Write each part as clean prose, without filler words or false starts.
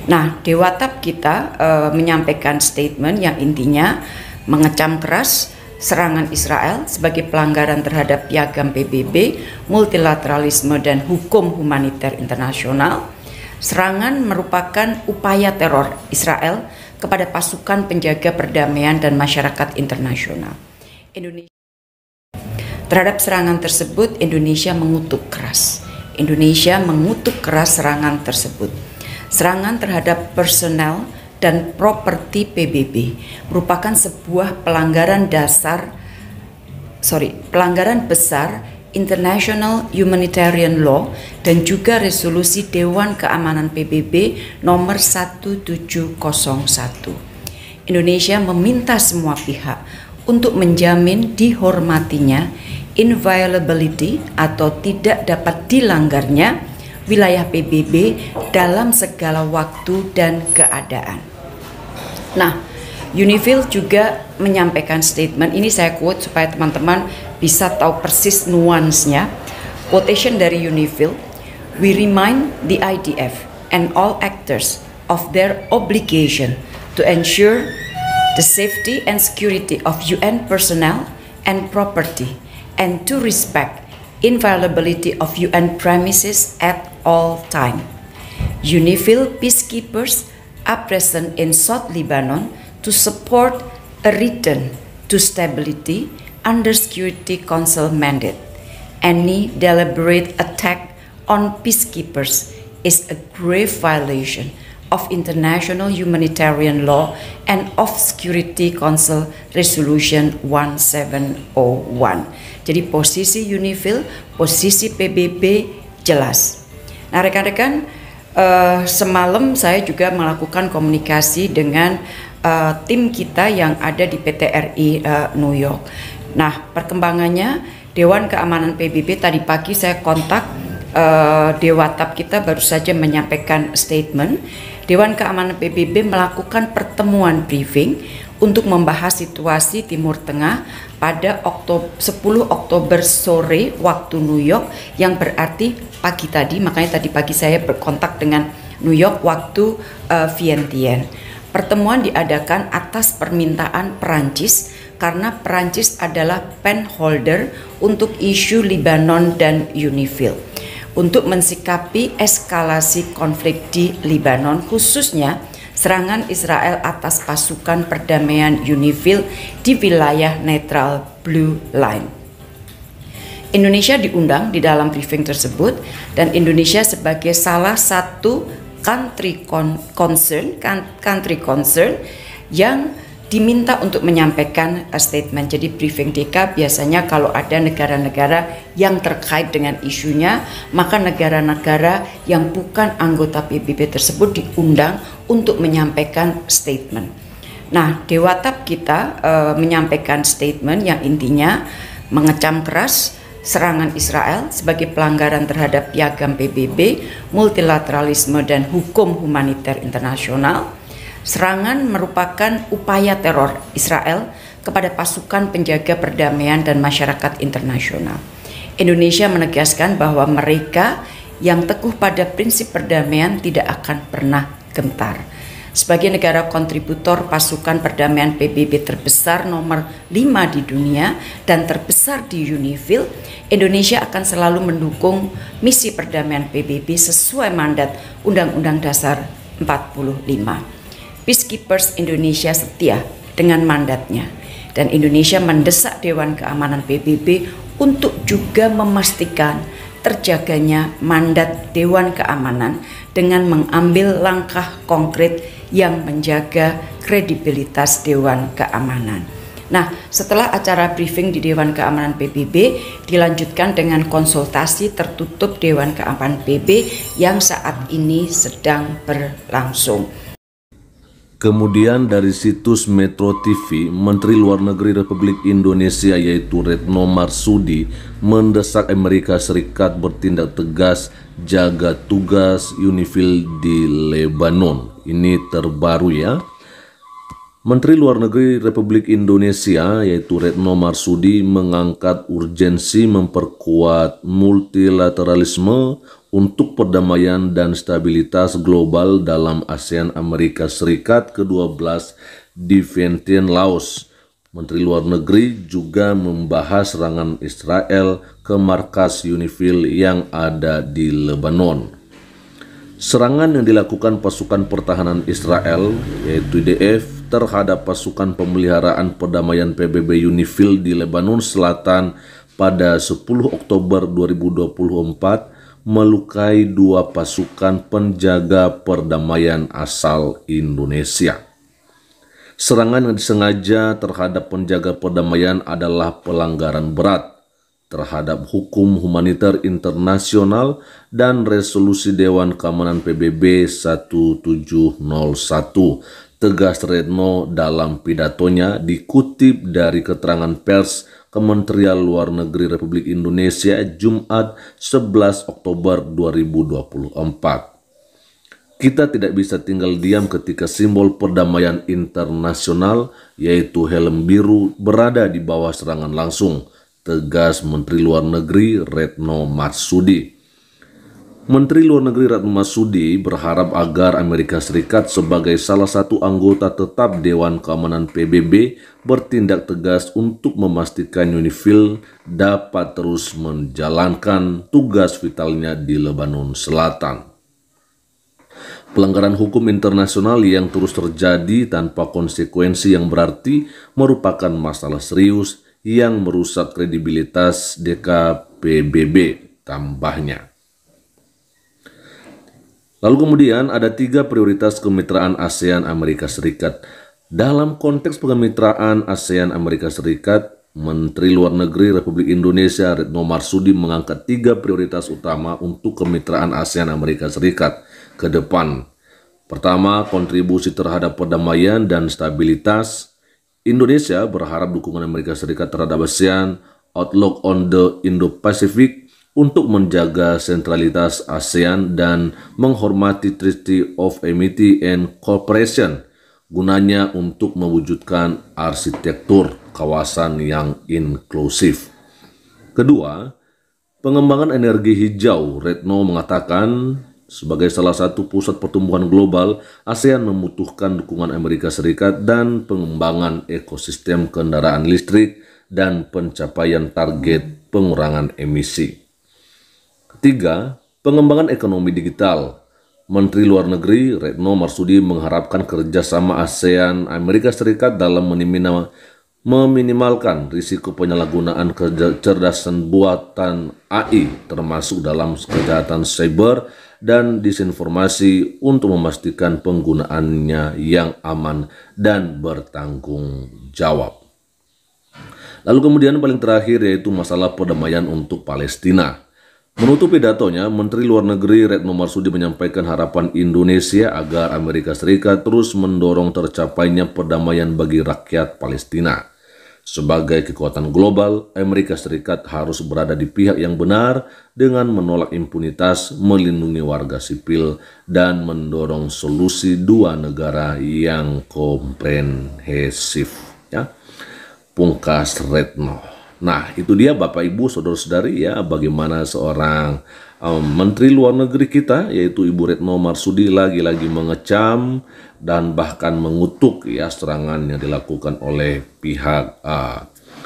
Nah, Dewatap kita menyampaikan statement yang intinya mengecam keras serangan Israel sebagai pelanggaran terhadap piagam PBB, multilateralisme dan hukum humaniter internasional. Serangan merupakan upaya teror Israel kepada pasukan penjaga perdamaian dan masyarakat internasional. Terhadap serangan tersebut, Indonesia mengutuk keras. Indonesia mengutuk keras serangan tersebut. Serangan terhadap personel dan properti PBB merupakan sebuah pelanggaran besar International Humanitarian Law dan juga resolusi Dewan Keamanan PBB nomor 1701. Indonesia meminta semua pihak untuk menjamin dihormatinya inviolability atau tidak dapat dilanggarnya wilayah PBB dalam segala waktu dan keadaan. Nah, UNIFIL juga menyampaikan statement, ini saya quote supaya teman-teman bisa tahu persis nuansnya. Quotation dari UNIFIL, "We remind the IDF and all actors of their obligation to ensure the safety and security of UN personnel and property and to respect inviolability of UN premises at all time. UNIFIL peacekeepers are present in South Lebanon to support a return to stability under Security Council mandate. Any deliberate attack on peacekeepers is a grave violation of international humanitarian law and of Security Council Resolution 1701. Jadi posisi UNIFIL, posisi PBB jelas. Nah rekan-rekan, semalam saya juga melakukan komunikasi dengan tim kita yang ada di PTRI New York. Nah perkembangannya Dewan Keamanan PBB tadi pagi saya kontak Dewatap kita baru saja menyampaikan statement. Dewan Keamanan PBB melakukan pertemuan briefing untuk membahas situasi Timur Tengah pada 10 Oktober sore waktu New York, yang berarti pagi tadi, makanya tadi pagi saya berkontak dengan New York waktu Vientiane. Pertemuan diadakan atas permintaan Perancis karena Perancis adalah pen holder untuk isu Lebanon dan UNIFIL. Untuk mensikapi eskalasi konflik di Lebanon, khususnya serangan Israel atas pasukan perdamaian UNIFIL di wilayah netral Blue Line. Indonesia diundang di dalam briefing tersebut dan Indonesia sebagai salah satu country concern yang diminta untuk menyampaikan statement. Jadi briefing DK biasanya kalau ada negara-negara yang terkait dengan isunya, maka negara-negara yang bukan anggota PBB tersebut diundang untuk menyampaikan statement. Nah, Dewatap kita menyampaikan statement yang intinya mengecam keras serangan Israel sebagai pelanggaran terhadap piagam PBB, multilateralisme dan hukum humaniter internasional. Serangan merupakan upaya teror Israel kepada pasukan penjaga perdamaian dan masyarakat internasional. Indonesia menegaskan bahwa mereka yang teguh pada prinsip perdamaian tidak akan pernah gentar. Sebagai negara kontributor pasukan perdamaian PBB terbesar nomor 5 di dunia dan terbesar di UNIFIL, Indonesia akan selalu mendukung misi perdamaian PBB sesuai mandat Undang-Undang Dasar 45. Peacekeepers Indonesia setia dengan mandatnya dan Indonesia mendesak Dewan Keamanan PBB untuk juga memastikan terjaganya mandat Dewan Keamanan dengan mengambil langkah konkret yang menjaga kredibilitas Dewan Keamanan. Nah, setelah acara briefing di Dewan Keamanan PBB dilanjutkan dengan konsultasi tertutup Dewan Keamanan PBB yang saat ini sedang berlangsung. Kemudian dari situs Metro TV, Menteri Luar Negeri Republik Indonesia yaitu Retno Marsudi mendesak Amerika Serikat bertindak tegas jaga tugas UNIFIL di Lebanon. Ini terbaru ya. Menteri Luar Negeri Republik Indonesia yaitu Retno Marsudi mengangkat urgensi memperkuat multilateralisme untuk perdamaian dan stabilitas global dalam ASEAN Amerika Serikat ke-12 di Vientiane, Laos. Menteri Luar Negeri juga membahas serangan Israel ke markas UNIFIL yang ada di Lebanon. Serangan yang dilakukan pasukan pertahanan Israel yaitu IDF terhadap pasukan pemeliharaan perdamaian PBB UNIFIL di Lebanon Selatan pada 10 Oktober 2024 melukai 2 pasukan penjaga perdamaian asal Indonesia. Serangan yang disengaja terhadap penjaga perdamaian adalah pelanggaran berat terhadap hukum humaniter internasional dan resolusi Dewan Keamanan PBB 1701, tegas Retno dalam pidatonya dikutip dari keterangan pers Kementerian Luar Negeri Republik Indonesia Jumat 11 Oktober 2024. Kita tidak bisa tinggal diam ketika simbol perdamaian internasional yaitu helm biru berada di bawah serangan langsung, tegas Menteri Luar Negeri Retno Marsudi. Menteri Luar Negeri Retno Marsudi berharap agar Amerika Serikat sebagai salah satu anggota tetap Dewan Keamanan PBB bertindak tegas untuk memastikan UNIFIL dapat terus menjalankan tugas vitalnya di Lebanon Selatan. Pelanggaran hukum internasional yang terus terjadi tanpa konsekuensi yang berarti merupakan masalah serius yang merusak kredibilitas DKPBB, tambahnya. Lalu kemudian ada 3 prioritas kemitraan ASEAN Amerika Serikat. Dalam konteks kemitraan ASEAN Amerika Serikat, Menteri Luar Negeri Republik Indonesia Retno Marsudi mengangkat 3 prioritas utama untuk kemitraan ASEAN Amerika Serikat ke depan. Pertama, kontribusi terhadap perdamaian dan stabilitas. Indonesia berharap dukungan Amerika Serikat terhadap ASEAN Outlook on the Indo-Pacific untuk menjaga sentralitas ASEAN dan menghormati Treaty of Amity and Cooperation, gunanya untuk mewujudkan arsitektur kawasan yang inklusif. Kedua, pengembangan energi hijau. Retno mengatakan sebagai salah satu pusat pertumbuhan global, ASEAN membutuhkan dukungan Amerika Serikat dan pengembangan ekosistem kendaraan listrik dan pencapaian target pengurangan emisi. Ketiga, pengembangan ekonomi digital. Menteri Luar Negeri Retno Marsudi mengharapkan kerjasama ASEAN Amerika Serikat dalam meminimalkan risiko penyalahgunaan kecerdasan buatan AI termasuk dalam kejahatan cyber dan disinformasi untuk memastikan penggunaannya yang aman dan bertanggung jawab. Lalu kemudian paling terakhir yaitu masalah perdamaian untuk Palestina. Menutup pidatonya, Menteri Luar Negeri Retno Marsudi menyampaikan harapan Indonesia agar Amerika Serikat terus mendorong tercapainya perdamaian bagi rakyat Palestina. Sebagai kekuatan global, Amerika Serikat harus berada di pihak yang benar dengan menolak impunitas, melindungi warga sipil, dan mendorong solusi 2 negara yang komprehensif. Ya, pungkas Retno. Nah, itu dia Bapak Ibu Saudara-saudari ya, bagaimana seorang Menteri Luar Negeri kita yaitu Ibu Retno Marsudi lagi-lagi mengecam dan bahkan mengutuk ya serangan yang dilakukan oleh pihak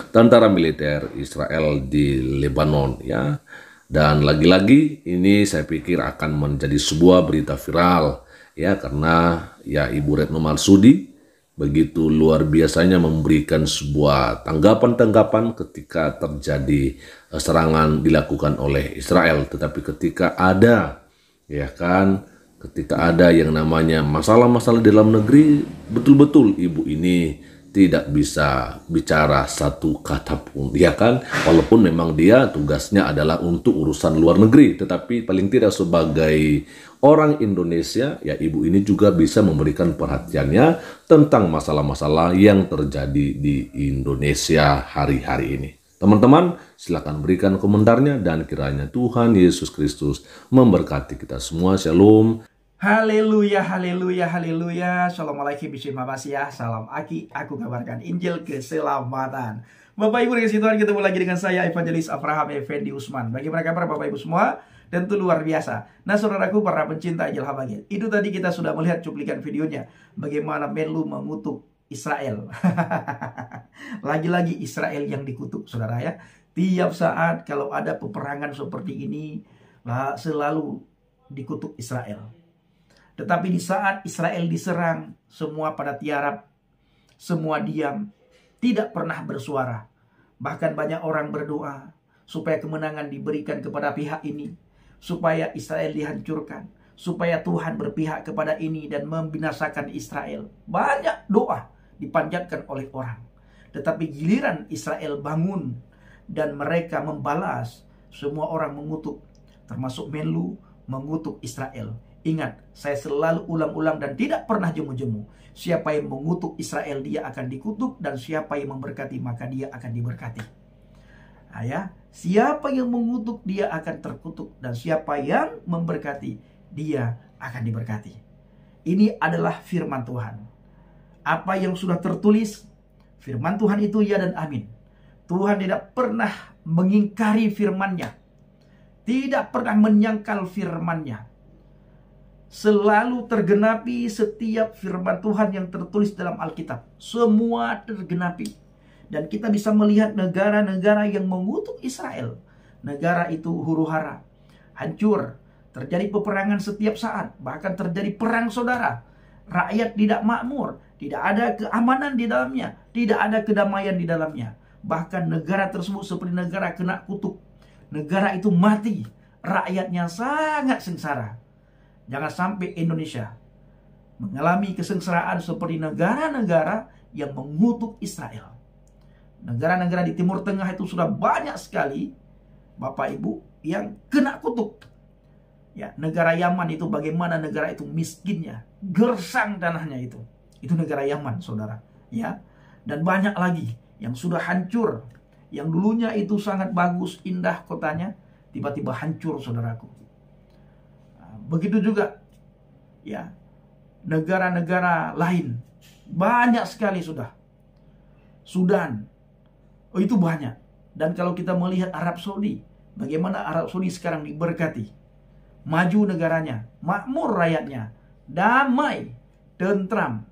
tentara militer Israel di Lebanon ya. Dan lagi-lagi ini saya pikir akan menjadi sebuah berita viral ya, karena ya Ibu Retno Marsudi begitu luar biasanya memberikan sebuah tanggapan-tanggapan ketika terjadi serangan dilakukan oleh Israel. Tetapi ketika ada ya kan, ketika ada yang namanya masalah-masalah dalam negeri, betul-betul ibu ini tidak bisa bicara satu kata pun, ya kan? Walaupun memang dia tugasnya adalah untuk urusan luar negeri, tetapi paling tidak sebagai orang Indonesia, ya ibu ini juga bisa memberikan perhatiannya tentang masalah-masalah yang terjadi di Indonesia hari-hari ini. Teman-teman, silakan berikan komentarnya dan kiranya Tuhan Yesus Kristus memberkati kita semua. Shalom. Haleluya, haleluya, haleluya. Assalamualaikum warahmatullahi wabarakatuh. Salam Aki, aku kabarkan Injil keselamatan. Bapak Ibu dikasih Tuhan, ketemu lagi dengan saya Evangelis Abraham Effendi Usman. Bagaimana kabar Bapak Ibu semua? Tentu luar biasa. Nah saudaraku, para pencinta Injil Habagil, itu tadi kita sudah melihat cuplikan videonya, bagaimana Menlu mengutuk Israel. Lagi-lagi Israel yang dikutuk, saudara ya. Tiap saat kalau ada peperangan seperti ini, selalu dikutuk Israel. Tetapi di saat Israel diserang, semua pada tiarap, semua diam, tidak pernah bersuara. Bahkan banyak orang berdoa supaya kemenangan diberikan kepada pihak ini, supaya Israel dihancurkan, supaya Tuhan berpihak kepada ini dan membinasakan Israel. Banyak doa dipanjatkan oleh orang. Tetapi giliran Israel bangun dan mereka membalas, semua orang mengutuk, termasuk Menlu mengutuk Israel. Ingat, saya selalu ulang-ulang dan tidak pernah jemu-jemu. Siapa yang mengutuk Israel, dia akan dikutuk. Dan siapa yang memberkati, maka dia akan diberkati. Nah, ya. Siapa yang mengutuk, dia akan terkutuk. Dan siapa yang memberkati, dia akan diberkati. Ini adalah firman Tuhan. Apa yang sudah tertulis, firman Tuhan itu ya dan amin. Tuhan tidak pernah mengingkari firman-Nya. Tidak pernah menyangkal firman-Nya. Selalu tergenapi setiap firman Tuhan yang tertulis dalam Alkitab. Semua tergenapi. Dan kita bisa melihat negara-negara yang mengutuk Israel. Negara itu huru-hara, hancur, terjadi peperangan setiap saat. Bahkan terjadi perang saudara. Rakyat tidak makmur, tidak ada keamanan di dalamnya, tidak ada kedamaian di dalamnya. Bahkan negara tersebut seperti negara kena kutuk. Negara itu mati, rakyatnya sangat sengsara. Jangan sampai Indonesia mengalami kesengsaraan seperti negara-negara yang mengutuk Israel. Negara-negara di Timur Tengah itu sudah banyak sekali, Bapak Ibu, yang kena kutuk. Ya, negara Yaman itu bagaimana negara itu miskinnya, gersang tanahnya itu. Itu negara Yaman, saudara. Ya, dan banyak lagi yang sudah hancur, yang dulunya itu sangat bagus, indah kotanya, tiba-tiba hancur, saudaraku. Begitu juga ya negara-negara lain, banyak sekali sudah. Sudan, oh itu banyak. Dan kalau kita melihat Arab Saudi, bagaimana Arab Saudi sekarang diberkati, maju negaranya, makmur rakyatnya, damai, tentram,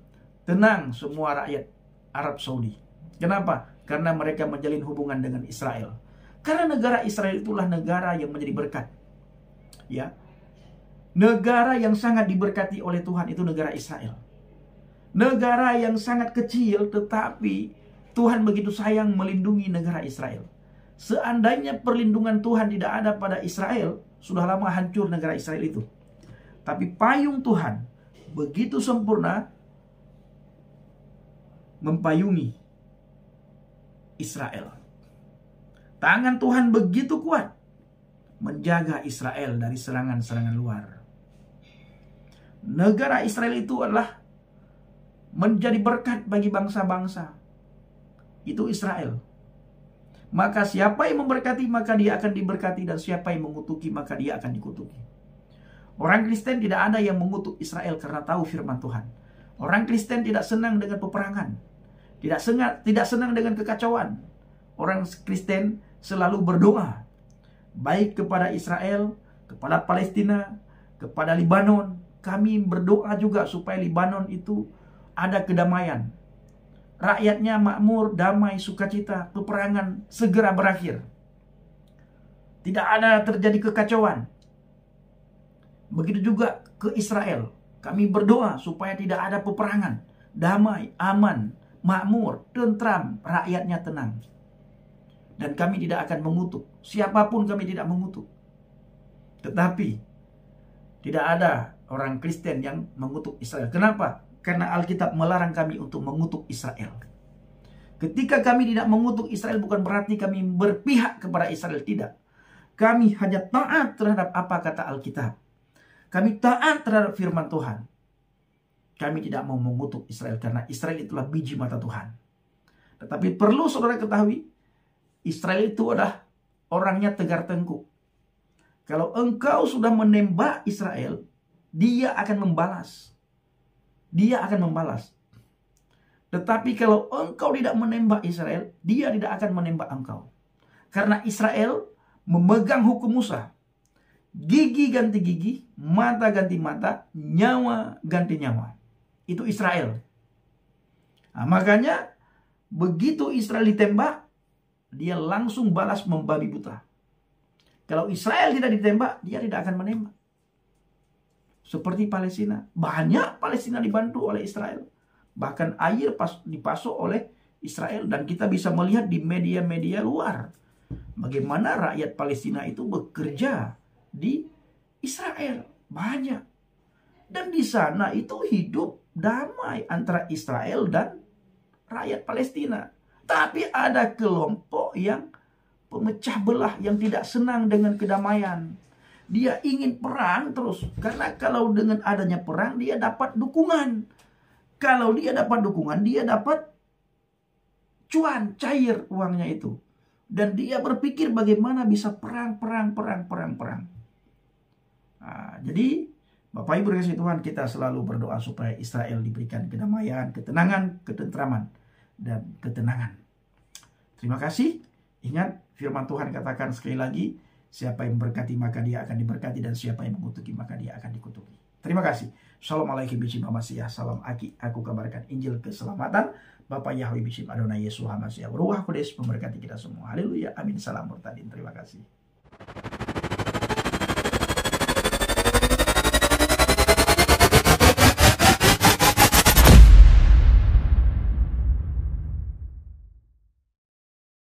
tenang semua rakyat Arab Saudi. Kenapa? Karena mereka menjalin hubungan dengan Israel. Karena negara Israel itulah negara yang menjadi berkat. Ya. Negara yang sangat diberkati oleh Tuhan itu negara Israel. Negara yang sangat kecil tetapi Tuhan begitu sayang melindungi negara Israel. Seandainya perlindungan Tuhan tidak ada pada Israel, sudah lama hancur negara Israel itu. Tapi payung Tuhan begitu sempurna mempayungi Israel. Tangan Tuhan begitu kuat menjaga Israel dari serangan-serangan luar. Negara Israel itu adalah menjadi berkat bagi bangsa-bangsa. Itu Israel. Maka siapa yang memberkati, maka dia akan diberkati. Dan siapa yang mengutuki, maka dia akan dikutuki. Orang Kristen tidak ada yang mengutuk Israel karena tahu firman Tuhan. Orang Kristen tidak senang dengan peperangan. Tidak senang dengan kekacauan. Orang Kristen selalu berdoa. Baik kepada Israel, kepada Palestina, kepada Libanon. Kami berdoa juga supaya Libanon itu ada kedamaian. Rakyatnya makmur, damai, sukacita, peperangan segera berakhir. Tidak ada terjadi kekacauan. Begitu juga ke Israel. Kami berdoa supaya tidak ada peperangan. Damai, aman, makmur, tentram, rakyatnya tenang. Dan kami tidak akan mengutuk. Siapapun kami tidak mengutuk. Tetapi tidak ada orang Kristen yang mengutuk Israel. Kenapa? Karena Alkitab melarang kami untuk mengutuk Israel. Ketika kami tidak mengutuk Israel bukan berarti kami berpihak kepada Israel. Tidak. Kami hanya taat terhadap apa kata Alkitab. Kami taat terhadap firman Tuhan. Kami tidak mau mengutuk Israel karena Israel itulah biji mata Tuhan. Tetapi perlu saudara ketahui, Israel itu adalah orangnya tegar tengkuk. Kalau engkau sudah menembak Israel, dia akan membalas. Dia akan membalas. Tetapi kalau engkau tidak menembak Israel, dia tidak akan menembak engkau. Karena Israel memegang hukum Musa. Gigi ganti gigi, mata ganti mata, nyawa ganti nyawa. Itu Israel. Nah, makanya begitu Israel ditembak, dia langsung balas membabi buta. Kalau Israel tidak ditembak, dia tidak akan menembak. Seperti Palestina. Banyak Palestina dibantu oleh Israel. Bahkan air dipasok oleh Israel. Dan kita bisa melihat di media-media luar bagaimana rakyat Palestina itu bekerja di Israel. Banyak. Dan di sana itu hidup damai antara Israel dan rakyat Palestina. Tapi ada kelompok yang pemecah belah, yang tidak senang dengan kedamaian. Dia ingin perang terus. Karena kalau dengan adanya perang, dia dapat dukungan. Kalau dia dapat dukungan, dia dapat cuan, cair uangnya itu. Dan dia berpikir bagaimana bisa perang. Nah, jadi Bapak Ibu kasih Tuhan, kita selalu berdoa supaya Israel diberikan kedamaian, ketenangan, ketentraman, dan ketenangan. Terima kasih. Ingat firman Tuhan katakan sekali lagi, siapa yang memberkati maka dia akan diberkati, dan siapa yang mengutuki maka dia akan dikutuki. Terima kasih. Assalamualaikum bishim Hamasiah. Salam Aki. Aku kabarkan Injil keselamatan. Bapak Yahweh bishim Adonai Yesus Hamasiah. Ruah Kudus memberkati kita semua. Haleluya. Amin. Salam bertadin. Terima kasih.